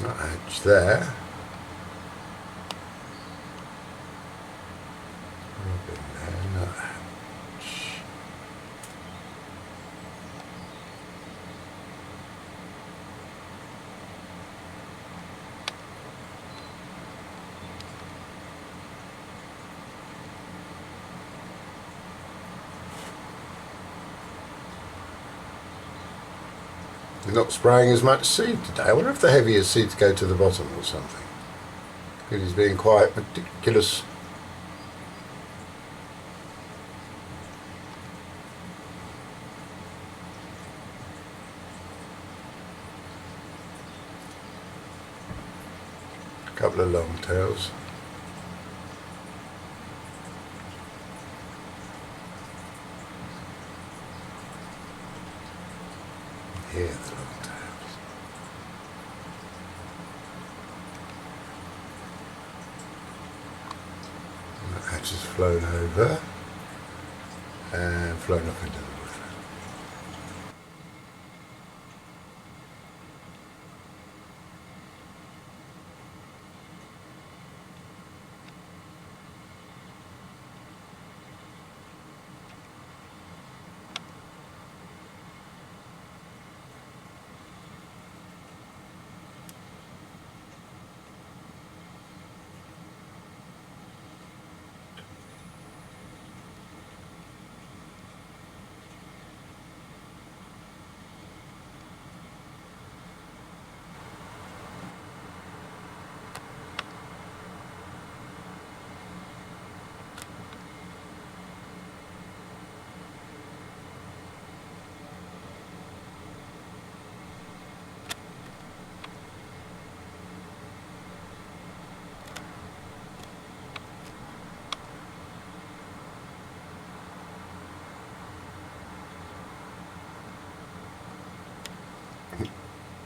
Not edge there. Robin there, not edge. You're not spraying as much seed today. I wonder if the heavier seeds go to the bottom or something. Because he's being quite meticulous. A couple of long tails. Here, the long tails. And that hatch has flown over and flown off into the woodland.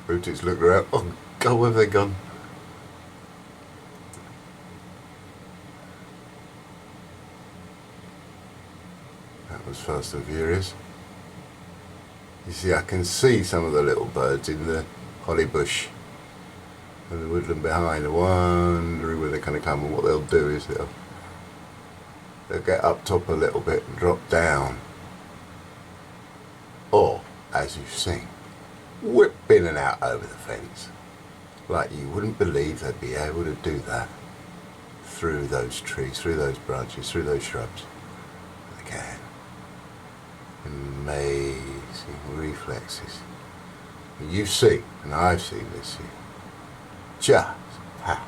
Rooties look around. Oh God, where have they gone? That was fast and furious. You see, I can see some of the little birds in the holly bush and the woodland behind. I'm wondering where they're going to come, and what they'll do is they'll get up top a little bit and drop down. Or, as you've seen, whip in and out over the fence. Like you wouldn't believe they'd be able to do that through those trees, through those branches, through those shrubs. They can. Amazing reflexes. You've seen, and I've seen this here, just how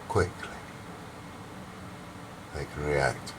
quickly they can react.